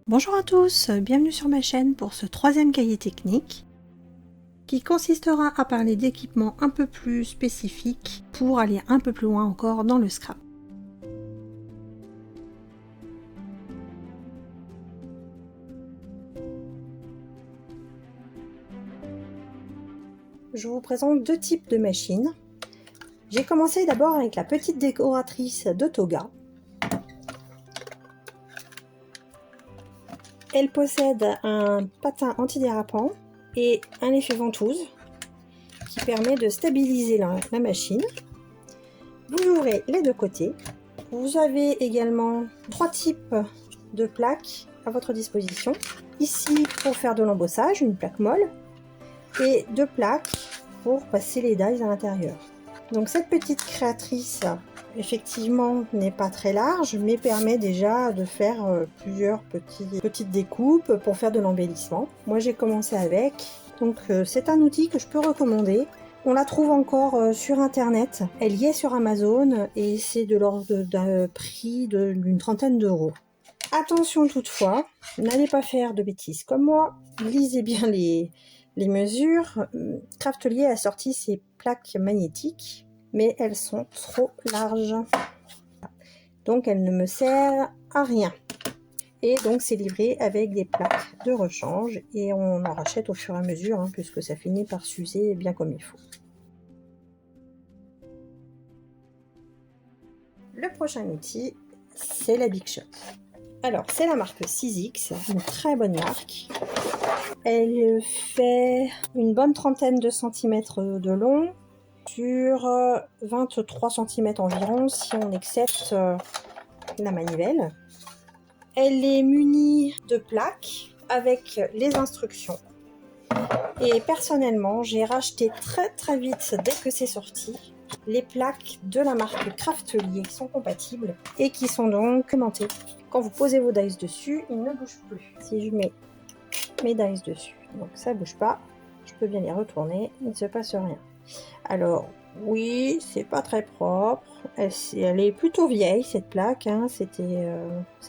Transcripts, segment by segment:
Bonjour à tous, bienvenue sur ma chaîne pour ce troisième cahier technique qui consistera à parler d'équipements un peu plus spécifiques pour aller un peu plus loin encore dans le scrap. Je vous présente deux types de machines. J'ai commencé d'abord avec la petite décoratrice de Toga. Elle possède un patin antidérapant et un effet ventouse qui permet de stabiliser la machine. Vous ouvrez les deux côtés. Vous avez également trois types de plaques à votre disposition. Ici pour faire de l'embossage, une plaque molle et deux plaques pour passer les dies à l'intérieur. Donc cette petite créatrice effectivement n'est pas très large mais permet déjà de faire plusieurs petites découpes pour faire de l'embellissement. Moi j'ai commencé avec, donc c'est un outil que je peux recommander. On la trouve encore sur internet, elle y est sur Amazon et c'est de l'ordre d'un prix d'une trentaine d'euros. Attention toutefois, n'allez pas faire de bêtises comme moi, lisez bien les mesures. Craftelier a sorti ses plaques magnétiques, mais elles sont trop larges. Donc elles ne me servent à rien. Et donc c'est livré avec des plaques de rechange et on en rachète au fur et à mesure, puisque ça finit par s'user bien comme il faut. Le prochain outil, c'est la Big Shot. Alors c'est la marque 6X, une très bonne marque. Elle fait une bonne trentaine de centimètres de long sur 23 cm environ si on accepte la manivelle. Elle est munie de plaques avec les instructions. Et personnellement, j'ai racheté très vite dès que c'est sorti les plaques de la marque Craftelier qui sont compatibles et qui sont donc aimantées. Quand vous posez vos dies dessus, ils ne bougent plus. Si je mets mes dies dessus, donc ça bouge pas, je peux bien les retourner, il ne se passe rien. Alors oui, c'est pas très propre, elle est plutôt vieille cette plaque, c'est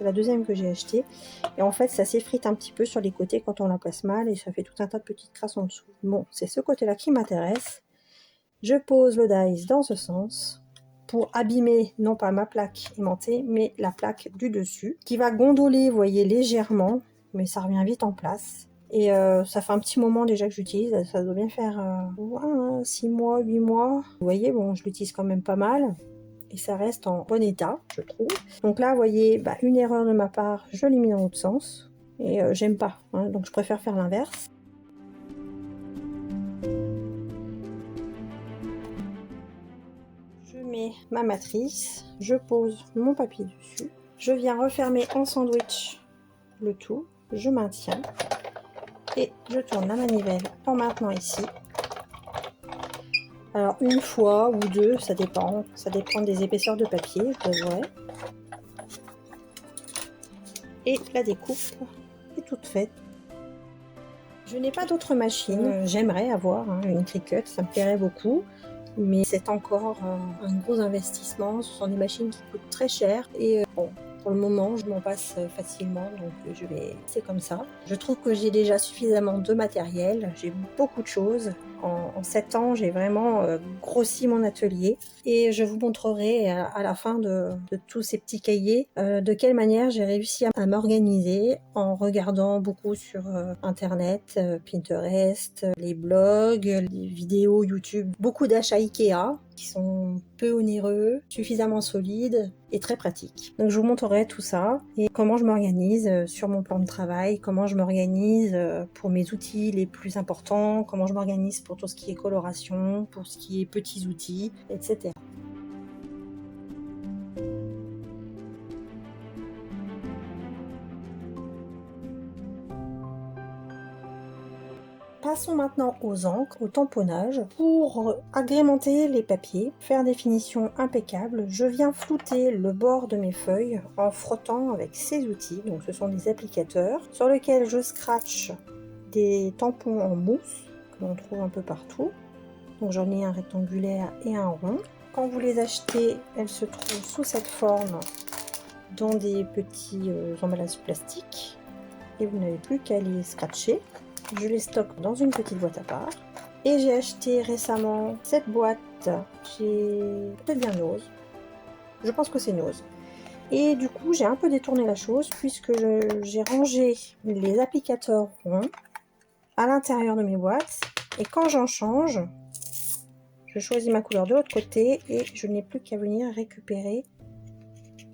la deuxième que j'ai achetée et en fait ça s'effrite un petit peu sur les côtés quand on la place mal et ça fait tout un tas de petites crasses en dessous. Bon, c'est ce côté là qui m'intéresse. Je pose le dies dans ce sens pour abîmer non pas ma plaque aimantée mais la plaque du dessus qui va gondoler, vous voyez, légèrement, mais ça revient vite en place. Et ça fait un petit moment déjà que j'utilise, ça doit bien faire 6 mois, 8 mois. Vous voyez, bon, je l'utilise quand même pas mal et ça reste en bon état, je trouve. Donc là, vous voyez, une erreur de ma part, je l'ai mis dans l'autre sens et j'aime pas, donc je préfère faire l'inverse. Je mets ma matrice, je pose mon papier dessus, je viens refermer en sandwich le tout, je maintiens. Et je tourne la manivelle en maintenant ici. Alors une fois ou deux, ça dépend des épaisseurs de papier, je devrais. Et la découpe est toute faite. Je n'ai pas d'autre machine, j'aimerais avoir une Cricut, ça me plairait beaucoup. Mais c'est encore un gros investissement, ce sont des machines qui coûtent très cher. Et bon, pour le moment, je m'en passe facilement, donc c'est comme ça. Je trouve que j'ai déjà suffisamment de matériel, j'ai beaucoup de choses. En 7 ans, j'ai vraiment grossi mon atelier et je vous montrerai à la fin de tous ces petits cahiers de quelle manière j'ai réussi à m'organiser en regardant beaucoup sur internet, Pinterest, les blogs, les vidéos YouTube, beaucoup d'achats Ikea qui sont peu onéreux, suffisamment solides et très pratiques. Donc je vous montrerai tout ça et comment je m'organise sur mon plan de travail, comment je m'organise pour mes outils les plus importants, comment je m'organise pour tout ce qui est coloration, pour ce qui est petits outils, etc. Passons maintenant aux encres, au tamponnage. Pour agrémenter les papiers, faire des finitions impeccables, je viens flouter le bord de mes feuilles en frottant avec ces outils. Donc ce sont des applicateurs sur lesquels je scratche des tampons en mousse que l'on trouve un peu partout. Donc j'en ai un rectangulaire et un rond. Quand vous les achetez, elles se trouvent sous cette forme dans des petits emballages plastiques. et vous n'avez plus qu'à les scratcher. Je les stocke dans une petite boîte à part. Et j'ai acheté récemment cette boîte, j'ai peut-être bien Nose, je pense que c'est Nose. Et du coup j'ai un peu détourné la chose puisque j'ai rangé les applicateurs ronds à l'intérieur de mes boîtes. Et quand j'en change, je choisis ma couleur de l'autre côté et je n'ai plus qu'à venir récupérer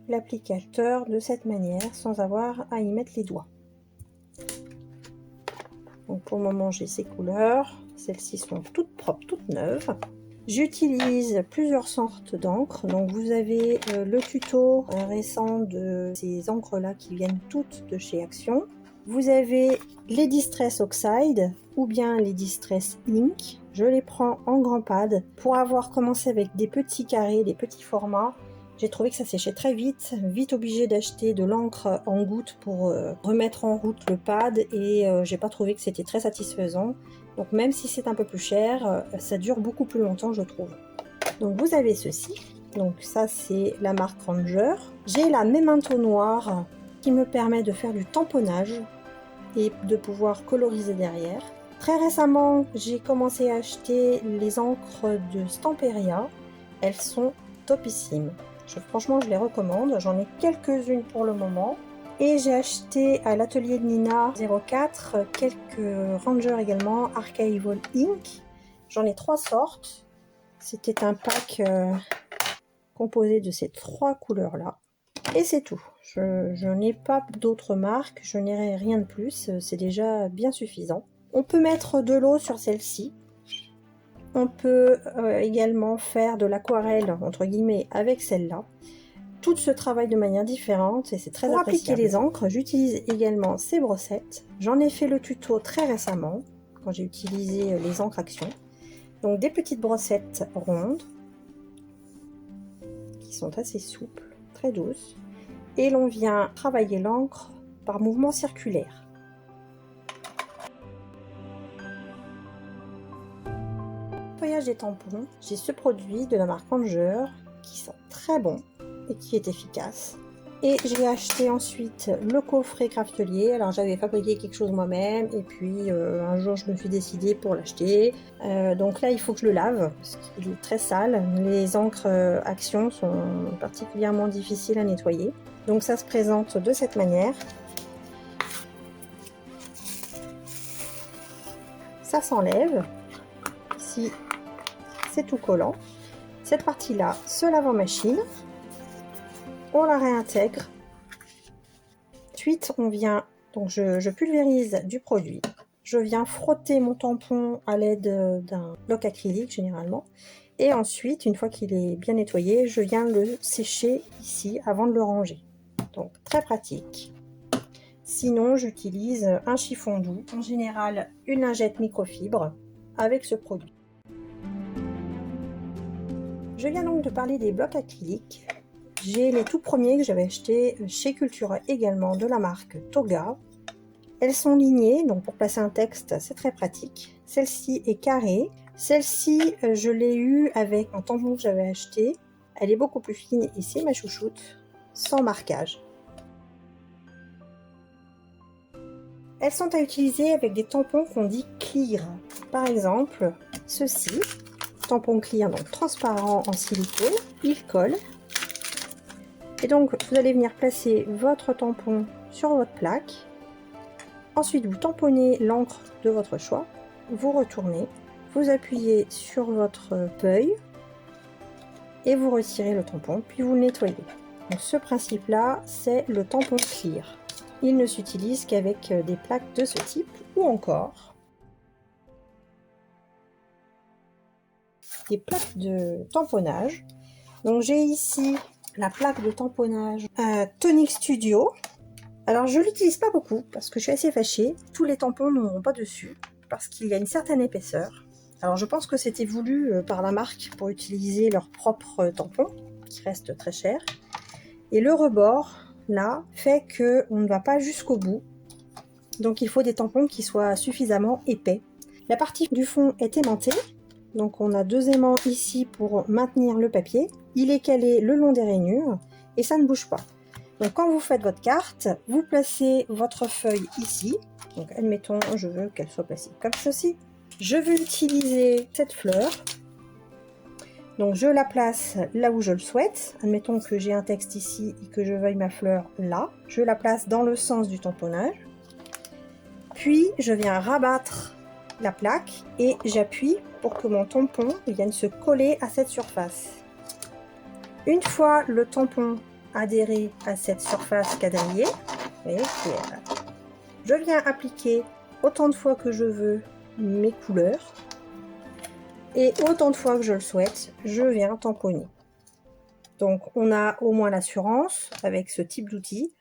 l'applicateur de cette manière sans avoir à y mettre les doigts. Donc pour le moment j'ai ces couleurs, celles-ci sont toutes propres, toutes neuves. J'utilise plusieurs sortes d'encre, donc vous avez le tuto récent de ces encres là qui viennent toutes de chez Action. Vous avez les Distress Oxide ou bien les Distress Ink. Je les prends en grand pad. Pour avoir commencé avec des petits carrés, des petits formats, j'ai trouvé que ça séchait très vite. Vite obligé d'acheter de l'encre en gouttes pour remettre en route le pad et j'ai pas trouvé que c'était très satisfaisant. Donc même si c'est un peu plus cher, ça dure beaucoup plus longtemps je trouve. Donc vous avez ceci. Donc ça c'est la marque Ranger. J'ai la Memento noire qui me permet de faire du tamponnage et de pouvoir coloriser derrière. Très récemment, j'ai commencé à acheter les encres de Stamperia. Elles sont topissimes. Franchement, je les recommande. J'en ai quelques-unes pour le moment. Et j'ai acheté à l'atelier de Nina 04 quelques Rangers également, Archival Ink. J'en ai 3 sortes. C'était un pack composé de ces 3 couleurs-là. Et c'est tout. Je n'ai pas d'autres marques, je n'ai rien de plus, c'est déjà bien suffisant. On peut mettre de l'eau sur celle-ci. On peut également faire de l'aquarelle, entre guillemets, avec celle-là. Tout se travaille de manière différente et c'est très appréciable. Pour appliquer les encres, j'utilise également ces brossettes. J'en ai fait le tuto très récemment, quand j'ai utilisé les encres Action. Donc des petites brossettes rondes, qui sont assez souples, très douces. Et l'on vient travailler l'encre par mouvement circulaire. Nettoyage des tampons, j'ai ce produit de la marque Ranger qui sent très bon et qui est efficace. Et j'ai acheté ensuite le coffret Craftelier. Alors j'avais fabriqué quelque chose moi-même et puis un jour je me suis décidée pour l'acheter. Donc là il faut que je le lave parce qu'il est très sale. Les encres Action sont particulièrement difficiles à nettoyer. Donc ça se présente de cette manière. Ça s'enlève. Ici c'est tout collant. Cette partie-là se lave en machine. On la réintègre. Ensuite, on vient, donc je pulvérise du produit. Je viens frotter mon tampon à l'aide d'un bloc acrylique généralement. Et ensuite, une fois qu'il est bien nettoyé, je viens le sécher ici avant de le ranger. Donc très pratique. Sinon, j'utilise un chiffon doux, en général une lingette microfibre avec ce produit. Je viens donc de parler des blocs acryliques. J'ai les tout premiers que j'avais achetés chez Cultura également de la marque Toga. Elles sont lignées, donc pour placer un texte, c'est très pratique. Celle-ci est carrée. Celle-ci, je l'ai eue avec un tampon que j'avais acheté. Elle est beaucoup plus fine et c'est ma chouchoute, sans marquage. Elles sont à utiliser avec des tampons qu'on dit clear. Par exemple, ceci, tampon clear, donc transparent en silicone, il colle. Et donc, vous allez venir placer votre tampon sur votre plaque. Ensuite, vous tamponnez l'encre de votre choix. Vous retournez, vous appuyez sur votre feuille et vous retirez le tampon, puis vous le nettoyez. Donc, ce principe-là, c'est le tampon clear. Il ne s'utilise qu'avec des plaques de ce type ou encore des plaques de tamponnage. Donc, j'ai ici la plaque de tamponnage Tonic Studio. Alors je l'utilise pas beaucoup parce que je suis assez fâchée. Tous les tampons n'auront pas dessus parce qu'il y a une certaine épaisseur. Alors je pense que c'était voulu par la marque pour utiliser leur propre tampon qui reste très cher. Et le rebord là fait que on ne va pas jusqu'au bout. Donc il faut des tampons qui soient suffisamment épais. La partie du fond est aimantée. Donc on a 2 aimants ici pour maintenir le papier. Il est calé le long des rainures et ça ne bouge pas. Donc quand vous faites votre carte, vous placez votre feuille ici. Donc admettons, je veux qu'elle soit placée comme ceci. Je veux utiliser cette fleur. Donc je la place là où je le souhaite. Admettons que j'ai un texte ici et que je veuille ma fleur là. Je la place dans le sens du tamponnage. Puis je viens rabattre la plaque et j'appuie pour que mon tampon vienne se coller à cette surface. Une fois le tampon adhéré à cette surface quadrillée, je viens appliquer autant de fois que je veux mes couleurs et autant de fois que je le souhaite, je viens tamponner. Donc on a au moins l'assurance avec ce type d'outil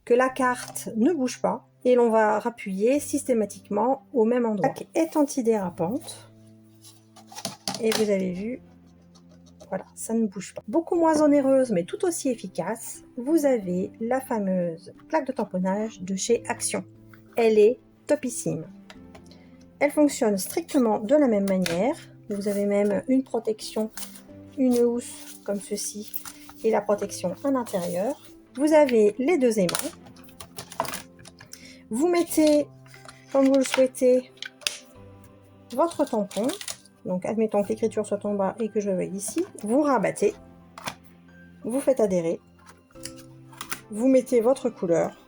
que la carte ne bouge pas et l'on va rappuyer systématiquement au même endroit. La plaque est antidérapante et vous avez vu, voilà, ça ne bouge pas. Beaucoup moins onéreuse mais tout aussi efficace, vous avez la fameuse plaque de tamponnage de chez Action. Elle est topissime. Elle fonctionne strictement de la même manière. Vous avez même une protection, une housse comme ceci et la protection à l'intérieur. Vous avez les deux aimants. Vous mettez, comme vous le souhaitez, votre tampon. Donc admettons que l'écriture soit en bas et que je veuille ici. Vous rabattez. Vous faites adhérer. Vous mettez votre couleur.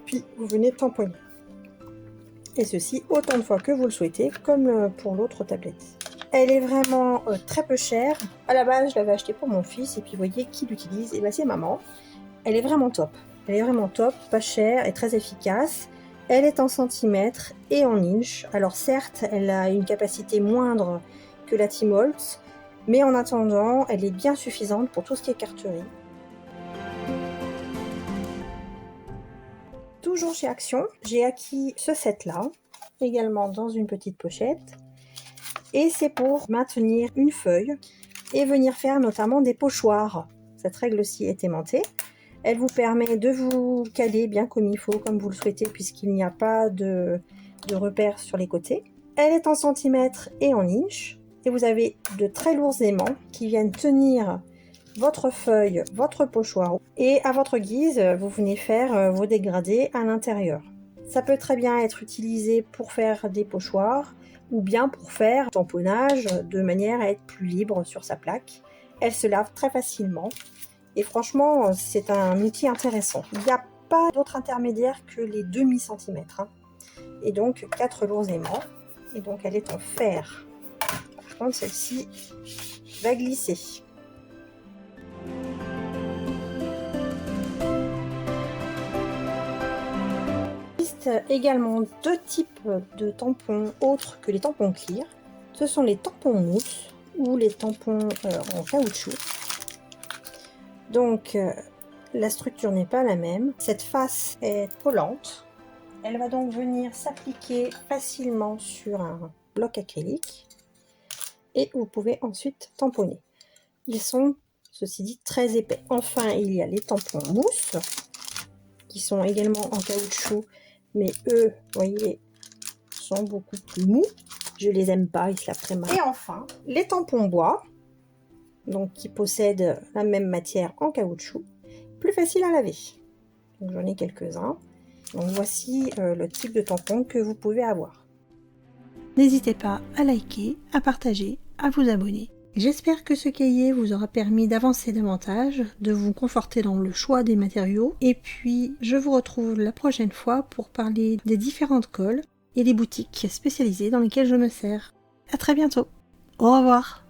Puis vous venez tamponner. Et ceci autant de fois que vous le souhaitez, comme pour l'autre tablette. Elle est vraiment très peu chère. À la base, je l'avais achetée pour mon fils, et puis vous voyez qui l'utilise, et bien c'est maman. Elle est vraiment top. Elle est vraiment top, pas chère et très efficace. Elle est en centimètres et en inches. Alors certes, elle a une capacité moindre que la Tmoltz, mais en attendant, elle est bien suffisante pour tout ce qui est carterie. Toujours chez Action, j'ai acquis ce set-là, également dans une petite pochette. Et c'est pour maintenir une feuille et venir faire notamment des pochoirs. Cette règle-ci est aimantée. Elle vous permet de vous caler bien comme il faut, comme vous le souhaitez, puisqu'il n'y a pas de repères sur les côtés. Elle est en centimètres et en inches. Et vous avez de très lourds aimants qui viennent tenir votre feuille, votre pochoir, et à votre guise, vous venez faire vos dégradés à l'intérieur. Ça peut très bien être utilisé pour faire des pochoirs, ou bien pour faire tamponnage de manière à être plus libre sur sa plaque. Elle se lave très facilement, et franchement, c'est un outil intéressant. Il n'y a pas d'autre intermédiaire que les demi-centimètres, hein. Et donc 4 lourds aimants, et donc elle est en fer. Par contre, celle-ci va glisser. Également deux types de tampons autres que les tampons clear. Ce sont les tampons mousse ou les tampons en caoutchouc. Donc la structure n'est pas la même. Cette face est collante. Elle va donc venir s'appliquer facilement sur un bloc acrylique et vous pouvez ensuite tamponner. Ils sont, ceci dit, très épais. Enfin, il y a les tampons mousse qui sont également en caoutchouc, mais eux, vous voyez, sont beaucoup plus mous. Je les aime pas, ils se lavent très mal. Et enfin, les tampons bois, donc qui possèdent la même matière en caoutchouc, plus facile à laver. Donc j'en ai quelques-uns. Donc voici le type de tampon que vous pouvez avoir. N'hésitez pas à liker, à partager, à vous abonner. J'espère que ce cahier vous aura permis d'avancer davantage, de vous conforter dans le choix des matériaux, et puis je vous retrouve la prochaine fois pour parler des différentes colles et des boutiques spécialisées dans lesquelles je me sers. À très bientôt. Au revoir.